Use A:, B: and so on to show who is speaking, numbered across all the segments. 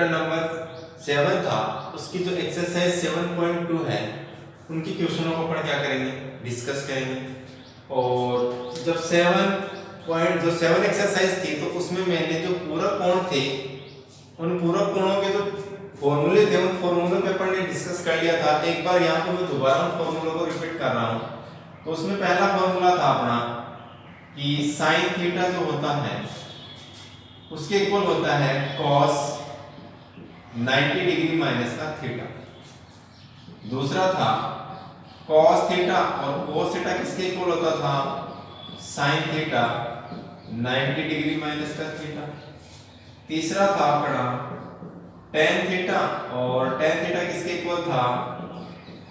A: Chapter number 7 था उसकी जो एक्सरसाइज 7.2 है उनकी क्वेश्चनों को अपन क्या करेंगे, डिस्कस करेंगे। और जब 7 एक्सरसाइज थी तो उसमें मैंने जो पूरक कोण थे उन पूरक कोणों के जो फॉर्मूले थे उन फॉर्मूलों पे अपन ने डिस्कस कर लिया था। एक बार यहाँ पे मैं दोबारा उन फॉर्मूलों को रिपीट कर रहा हूँ। तो उसमें पहला फॉर्मूला था अपना कि साइन थीटा जो होता है उसके इक्वल होता है cos 90 डिग्री माइनस का थीटा। दूसरा था cos थीटा और cos थीटा किसके इक्वल होता था, sin थीटा 90 डिग्री माइनस का थीटा। तीसरा था अपना tan थीटा और tan थीटा किसके इक्वल था,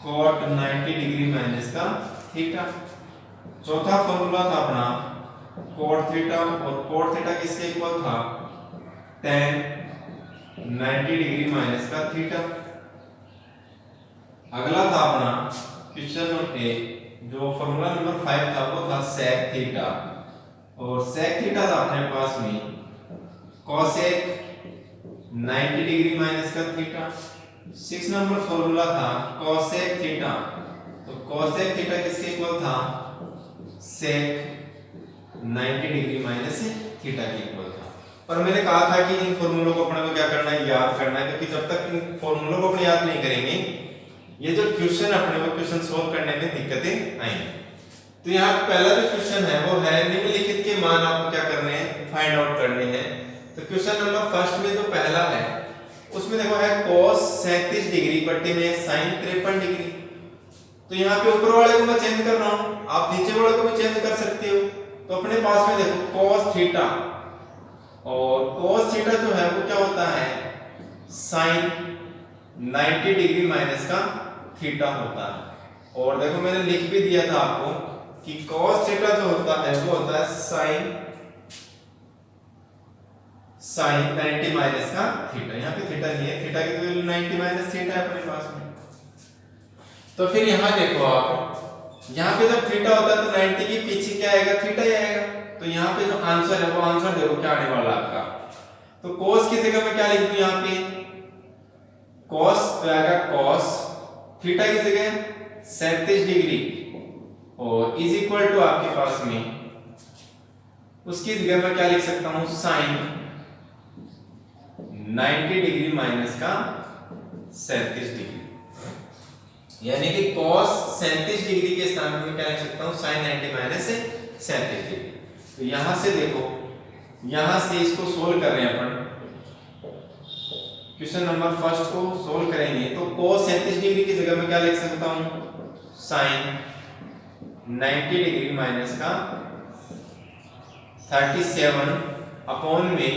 A: cot 90 डिग्री माइनस का थीटा। चौथा फॉर्मूला था अपना cot थीटा और cot थीटा किसके इक्वल था, tan 90 डिग्री माइनस का थीटा। अगला था अपना क्वेश्चन नंबर ए, जो फॉर्मूला नंबर 5 था वो था sec थीटा और sec थीटा था अपने पास में cosec 90 डिग्री माइनस का थीटा। 6 नंबर फॉर्मूला था cosec थीटा, तो cosec थीटा किसके इक्वल था, sec 90 डिग्री माइनस थीटा के इक्वल था। और मैंने कहा था कि इन फॉर्मूलों को अपने को क्या करना है, याद करना है, क्योंकि जब तक इन फॉर्मूलों को अपने याद नहीं करेंगे ये जो क्वेश्चन अपने को क्वेश्चन सोल्व करने में दिक्कतें आएंगी। तो यहाँ पहला जो क्वेश्चन है वो है निम्नलिखित के मान आपको क्या करने हैं, फाइंड आउट करने हैं। तो क्वेश्चन नंबर फर्स्ट में जो पहला है उसमें देखो है cos 37 डिग्री बट्टे में sin 53 डिग्री। तो यहाँ पे ऊपर वाले को मैं चेंज कर रहा हूँ, आप नीचे वाले को भी चेंज कर सकते हो। तो अपने पास में देखो cos थीटा और cos थीटा जो है वो क्या होता है, sin 90 डिग्री माइनस का थीटा होता है। और देखो मैंने लिख भी दिया था आपको कि cos थीटा जो होता है वो होता है sin 90 माइनस का थीटा। यहाँ पे थीटा नहीं है, थीटा की वैल्यू 90 माइनस थीटा है अपने पास में। तो फिर यहाँ देखो आप, यहाँ पे जब थीटा होता है तो 90 के पीछे क्या आएगा, थीटा ही आएगा। तो यहाँ पे जो आंसर है वो आंसर देखो क्या आने वाला आपका। तो cos की जगह में क्या लिख दूं, यहाँ पे cos तो आएगा cos थीटा की जगह 37 डिग्री और इज इक्वल टू आपके पास में उसकी जगह में क्या लिख सकता हूं, sin 90 डिग्री माइनस का 37 डिग्री। यानी कि cos 37 डिग्री के स्थान पर क्या लिख सकता हूं, sin 90 माइनस 37 डिग्री। तो यहां से देखो, यहां से इसको सोल्व कर रहे हैं अपन, क्वेश्चन नंबर फर्स्ट को सोल्व करेंगे। तो cos 37 डिग्री की जगह में क्या लिख सकता हूं, sin 90 डिग्री माइनस का 37 अपॉन में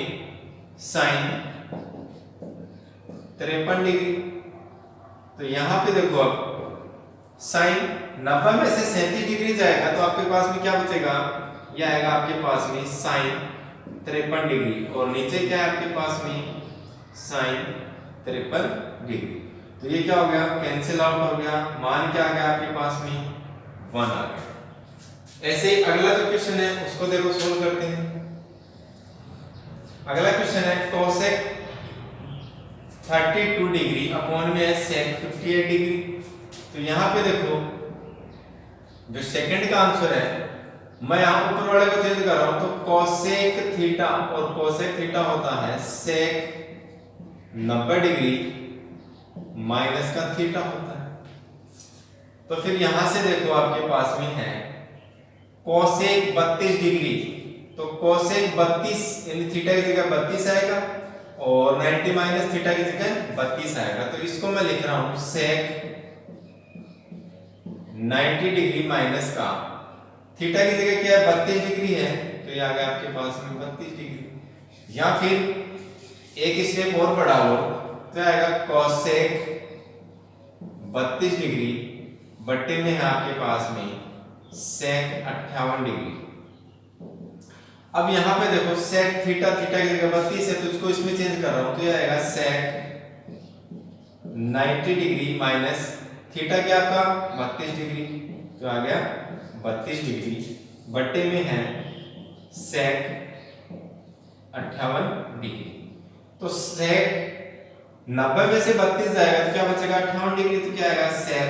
A: sin 53 डिग्री। तो यहां पे देखो अब sin 90 में से 37 डिग्री जाएगा तो आपके पास में क्या बचेगा, यह आएगा आपके पास में sin 53 डिग्री और नीचे क्या है आपके पास में sin 53 डिग्री। तो ये क्या हो गया, कैंसिल आउट हो गया, मान क्या आ गया आपके पास में 1 आ गया। ऐसे ही अगला जो क्वेश्चन है उसको देखो सोल्व करते हैं। अगला क्वेश्चन है cosec 32 डिग्री अपॉन में sec 58 डिग्री। तो यहाँ पे देखो जो सेकंड का आंसर है मैं यहाँ ऊपर वाले को चेंज कर रहा हूं। तो cosec थीटा और cosec थीटा होता है sec 90 डिग्री माइनस का थीटा होता है। तो फिर यहां से देखो आपके पास में है cosec 32 डिग्री, तो cosec 32 यानी थीटा की जगह 32 आएगा और 90 माइनस थीटा की जगह 32 आएगा। तो इसको मैं लिख रहा हूं sec 90 डिग्री माइनस का थीटा की जगह क्या है, 32 डिग्री है, तो ये आ गया आपके पास में 32 डिग्री। या फिर एक स्टेप और बढ़ा लो तो आएगा cosec 32 डिग्री बट्टे में है आपके पास में sec 58 डिग्री। अब यहाँ पे देखो sec थीटा की जगह 32 है तो इसको इसमें चेंज कर रहा हूं, तो ये आएगा sec 90 डिग्री माइनस थीटा क्या आपका 32 डिग्री, तो आ गया 32 डिग्री बट्टे में है sec 58 डिग्री। तो sec 90 में से 32 जाएगा तो क्या बचेगा 58 डिग्री। तो क्या आएगा सेक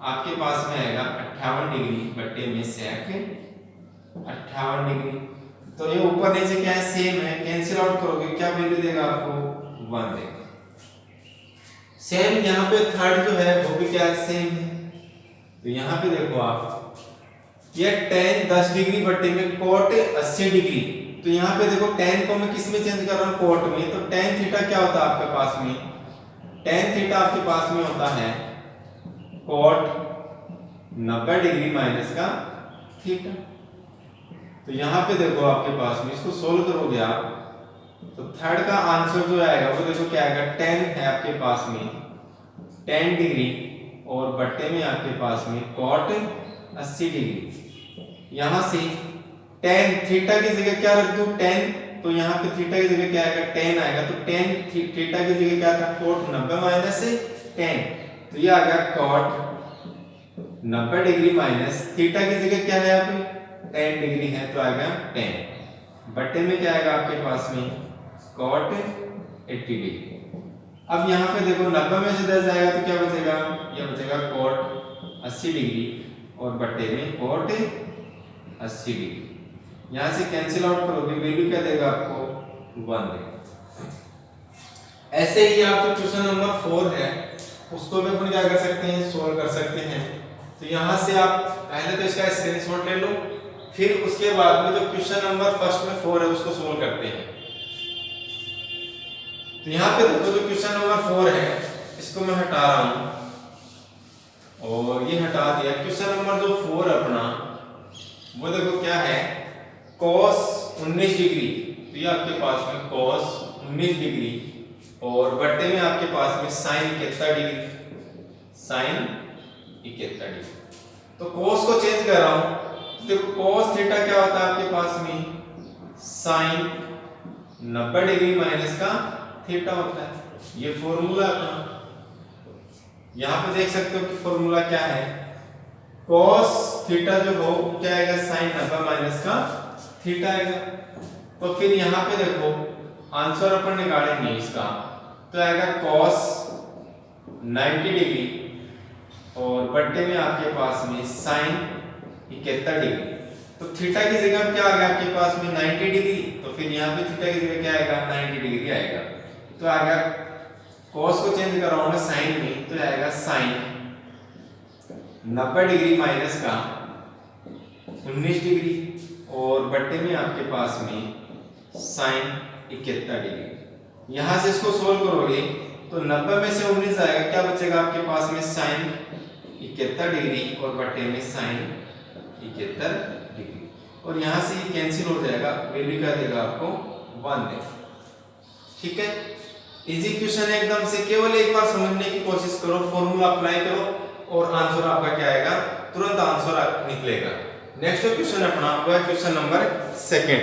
A: आपके पास में आएगा 58 डिग्री बट्टे में सेक 58 डिग्री। तो ये ऊपर नीचे क्या है सेम है, कैंसिल आउट करोगे क्या वैल्यू देगा आपको 1 देगा। सेम यहाँ पे थर्ड जो है वो भी क्या है सेम है। तो यहाँ पे देखो आप ये tan 10 डिग्री बट्टे में cot 80 डिग्री। तो यहाँ पे देखो tan को मैं किस में चेंज कर रहा हूँ cot में। तो tan थीटा क्या होता है आपके पास में, tan थीटा आपके पास में होता है cot 90 डिग्री माइनस का थीटा। तो यहाँ पे देखो आपके पास में इसको सोल्व करोगे आप तो थर्ड का आंसर जो आएगा वो देखो क्या आएगा, tan है आपके पास में 10 डिग्री और बट्टे में आपके पास में cot 80 डिग्री। यहाँ से tan थीटा की जगह क्या रख दूं tan, तो यहाँ पे थीटा की जगह क्या आएगा tan आएगा। तो tan थीटा की जगह क्या था cot 90 माइनस tan। तो ये आ गया cot 90 डिग्री माइनस थीटा की जगह क्या है यहाँ पे 10 डिग्री है तो आ गया tan। बट्टे में क्या आएगा आपके पास में cot 80 डिग्री। अब यहाँ पे देखो 90 में से 10 जाएगा तो क्या बचेगा, ये बचेगा cot 80 डिग्री और बट्टे में cot 80 डिग्री। यहाँ से कैंसिल आउट करोगे वैल्यू क्या देगा आपको 1 देगा। ऐसे ही आप जो क्वेश्चन नंबर 4 है उसको भी अपन क्या कर सकते हैं सोल्व कर सकते हैं। तो यहाँ से आप पहले तो इसका स्क्रीनशॉट ले लो, फिर उसके बाद में जो क्वेश्चन नंबर फर्स्ट में 4 है उसको सोल्व करते हैं। तो यहाँ पे देखो जो क्वेश्चन नंबर 4 है इसको मैं हटा रहा हूं और ये हटा दिया। क्वेश्चन नंबर जो 4 अपना वो देखो क्या है cos 19 डिग्री। तो ये आपके पास में cos 19 डिग्री और बट्टे में आपके पास में sin 71 डिग्री, sin 71 डिग्री। तो cos को चेंज कर रहा हूं तो देखो cos थीटा क्या होता है आपके पास में sin 90 डिग्री माइनस का थीटा होता है। ये फॉर्मूला अपना यहाँ पे देख सकते हो कि फॉर्मूला क्या है, cos थीटा जो हो क्या आएगा sin 90 माइनस का थीटा आएगा। तो फिर यहाँ पे देखो आंसर अपन निकालेंगे इसका तो आएगा cos 90 डिग्री और बट्टे में आपके पास में sin 71 डिग्री। तो थीटा की जगह क्या आ गया आपके पास में 90 डिग्री। तो फिर यहाँ पे थीटा की जगह क्या आएगा 90 डिग्री आएगा। तो आ गया cos को चेंज कर रहा हूं मैं sin में तो आएगा sin 90 डिग्री माइनस का 19 डिग्री और बट्टे में आपके पास में sin 71 डिग्री। यहां से इसको सोल्व करोगे तो 90 में से 19 आएगा क्या बचेगा आपके पास में sin 71 डिग्री और बट्टे में sin 71 डिग्री और यहां से ये कैंसिल हो जाएगा, वैल्यू क्या देगा आपको 1 देगा। ठीक है, इजी क्वेश्चन है एकदम से, केवल एक बार समझने की कोशिश करो, फॉर्मूला अप्लाई करो और आंसर आपका क्या आएगा तुरंत आंसर निकलेगा। नेक्स्ट क्वेश्चन अपना वो है क्वेश्चन नंबर 2।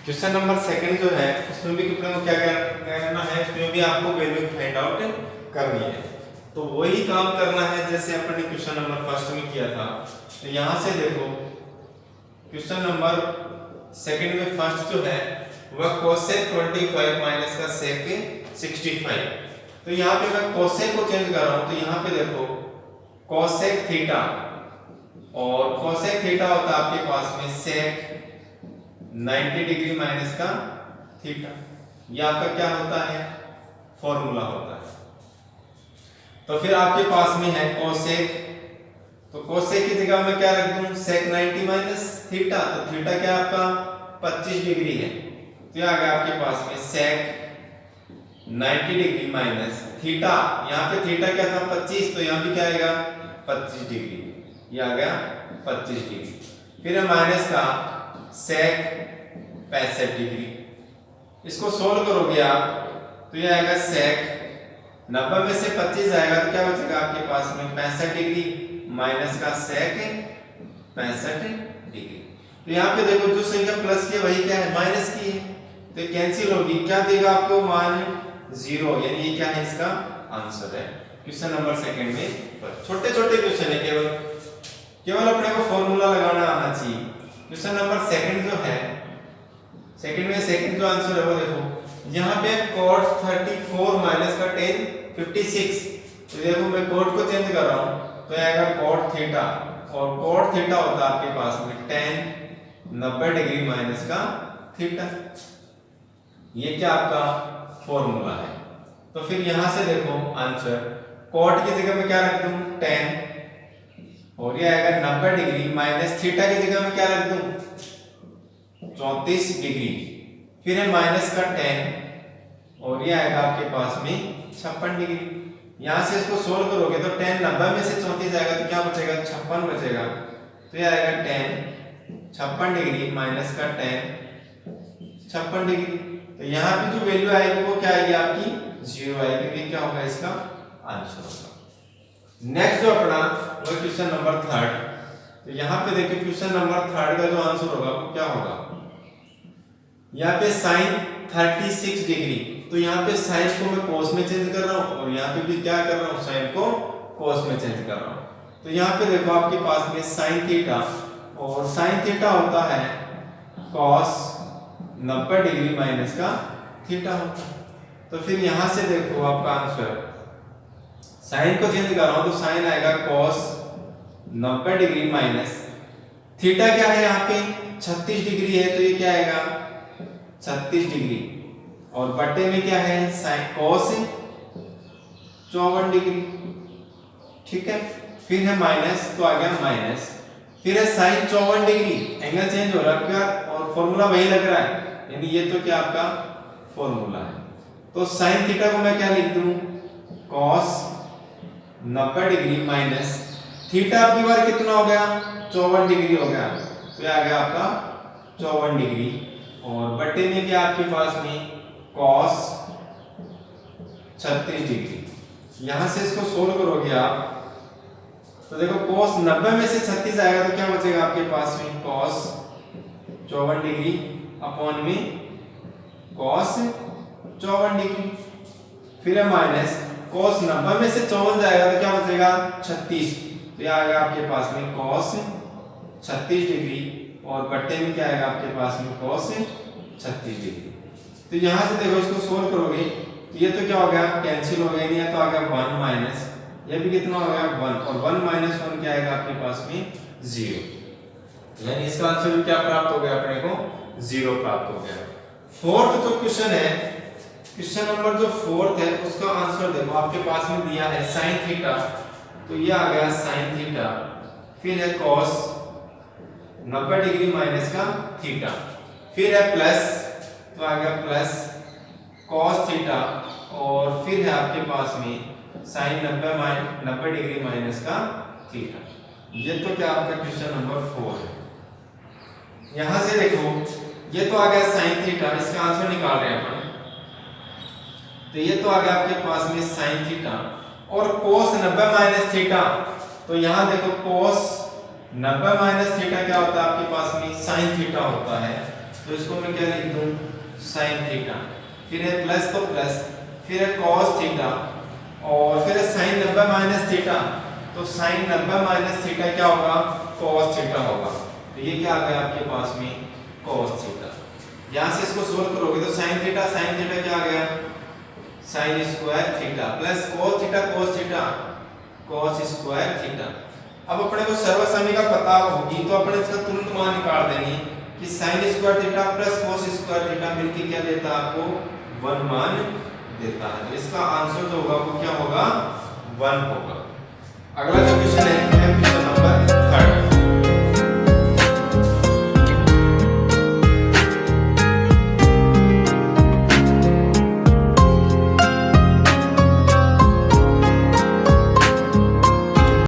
A: क्वेश्चन नंबर 2 जो है उसमें भी कितने को क्या करना है, इसमें भी आपको वैल्यू फाइंड आउट करनी है। तो वही काम करना है जैसे अपन ने क्वेश्चन नंबर 1 में किया था। तो यहां से देखो क्वेश्चन नंबर 2 में फर्स्ट जो है वह cosec 25 माइनस का sec 65। तो यहाँ पे मैं cosec को चेंज कर रहा हूं तो यहाँ पे देखो cosec थीटा और cosec थीटा होता है आपके पास में sec 90 डिग्री माइनस का थीटा। ये आपका क्या होता है फॉर्मूला होता है। तो फिर आपके पास में है cosec, तो cosec की जगह में क्या रख दूं sec 90 माइनस थीटा। तो थीटा क्या आपका 25 डिग्री है तो ये आ गया आपके पास में sec 90 डिग्री माइनस थीटा। यहाँ पे थीटा क्या था 25 तो यहाँ भी क्या आएगा 25 डिग्री, ये आ गया 25 डिग्री। फिर है माइनस का sec 65 डिग्री। इसको सोल्व करोगे आप तो ये आएगा sec 90 में से 25 आएगा तो क्या बचेगा आपके पास में 65 डिग्री माइनस का sec 65 डिग्री। तो यहाँ पे देखो जो संख्या प्लस की वही क्या है माइनस की है तो ये कैंसिल होगी, क्या देगा आपको मान 0, यानी ये क्या है इसका आंसर है क्वेश्चन नंबर 2 में। छोटे छोटे क्वेश्चन है, केवल अपने को फॉर्मूला लगाना आना चाहिए। क्वेश्चन नंबर 2 जो है सेकंड में सेकंड जो आंसर है वो देखो, यहाँ पे cot 34 माइनस का tan 56, तो देखो मैं cot को चेंज कर रहा हूँ तो आएगा cot थीटा, और cot थीटा होता है आपके पास में tan 90 डिग्री माइनस का थीटा। ये क्या आपका फॉर्मूला है। तो फिर यहां से देखो आंसर, cot की जगह में क्या रख दूं tan, और ये आएगा 90 डिग्री माइनस थीटा की जगह में क्या रख दूं 34 डिग्री, फिर है माइनस का tan, और ये आएगा आपके पास में 56 डिग्री। यहां से इसको सोल्व करोगे तो tan 90 में से 34 आएगा तो क्या बचेगा 56 बचेगा, तो ये आएगा tan 56 डिग्री माइनस का tan 56 डिग्री। तो यहाँ पे जो वैल्यू आएगी वो क्या आएगी आपकी 0 आएगी, ये क्या होगा इसका आंसर होगा। नेक्स्ट जो अपना वो क्वेश्चन नंबर 3, तो यहाँ पे देखिए क्वेश्चन नंबर 3 का जो आंसर होगा वो क्या होगा, यहाँ पे sin 36 डिग्री, तो यहाँ पे साइन को मैं cos में चेंज कर रहा हूँ, और यहाँ पे भी क्या कर रहा हूँ साइन को cos में चेंज कर रहा हूँ। तो यहाँ पे देखो आपके पास में sin थीटा, और sin थीटा होता है cos 90 डिग्री माइनस का थीटा होता है। तो फिर यहां से देखो आपका आंसर, साइन को चेंज कर रहा हूं तो साइन आएगा cos 90 डिग्री माइनस थीटा क्या है यहाँ पे 36 डिग्री है, तो ये क्या आएगा 36 डिग्री, और बट्टे में क्या है साइन cos 54 डिग्री, ठीक है। फिर है माइनस, तो आ गया माइनस, फिर है साइन 54 डिग्री, एंगल चेंज हो रहा है क्या, और फॉर्मूला वही लग रहा है, यानी ये तो क्या आपका फॉर्मूला है। तो साइन थीटा को मैं क्या लिख दूं cos 90 डिग्री माइनस थीटा आपकी बार कितना हो गया 54 डिग्री हो गया, तो ये आ गया आपका 54 डिग्री, और बट्टे में क्या आपके पास में cos 36 डिग्री। यहां से इसको सोल्व करोगे आप तो देखो cos 90 में से 36 आएगा तो क्या बचेगा आपके पास में cos 54 डिग्री अपॉन में cos 54 डिग्री, फिर है माइनस cos 90 में से 54 जाएगा तो क्या बचेगा 36, तो ये आएगा आपके पास में cos 36 डिग्री, और बट्टे में क्या आएगा आपके पास में cos 36 डिग्री। तो यहां से देखो इसको सोल्व करोगे तो ये तो क्या हो गया कैंसिल हो गया, नहीं तो आ गया 1 माइनस, ये भी कितना हो गया 1, और 1 माइनस 1 क्या आएगा आपके पास में 0, यानी इसका आंसर भी क्या प्राप्त हो गया अपने को 0 प्राप्त हो गया। फोर्थ जो क्वेश्चन है, क्वेश्चन नंबर जो 4 है उसका आंसर देखो आपके पास में दिया है sin थीटा, तो ये आ गया sin थीटा, फिर है cos 90 डिग्री माइनस का थीटा, फिर है प्लस, तो आ गया प्लस cos थीटा, और फिर है आपके पास में sin 90 डिग्री माइनस का थीटा। ये तो क्या आपका क्वेश्चन नंबर 4 है। यहां से देखो ये तो आ गया sin थीटा, इसका आंसर निकाल रहे हैं अपन, तो ये तो आ गया आपके पास में sin थीटा, और cos 90 माइनस थीटा, तो यहां देखो cos 90 माइनस थीटा क्या होता है आपके पास में sin थीटा होता है, तो इसको मैं क्या लिख दूं sin थीटा, फिर है प्लस तो प्लस, फिर है cos थीटा, और फिर है sin 90 माइनस थीटा, तो sin 90 माइनस थीटा क्या होगा cos थीटा होगा, तो ये क्या आ गया आपके पास में cos थीटा। यहां से इसको सोल्व करोगे तो sin थीटा क्या आ गया sin square theta plus cos theta cos square theta. अब अपने को सर्वसमीका पता होगी तो अपने इसका तुरंत मान निकाल देंगे कि sin square theta plus cos square theta मिलके क्या देता है आपको 1 मान देता है, तो इसका आंसर जो होगा वो क्या होगा 1 होगा। अगला जो क्वेश्चन है क्वेश्चन नंबर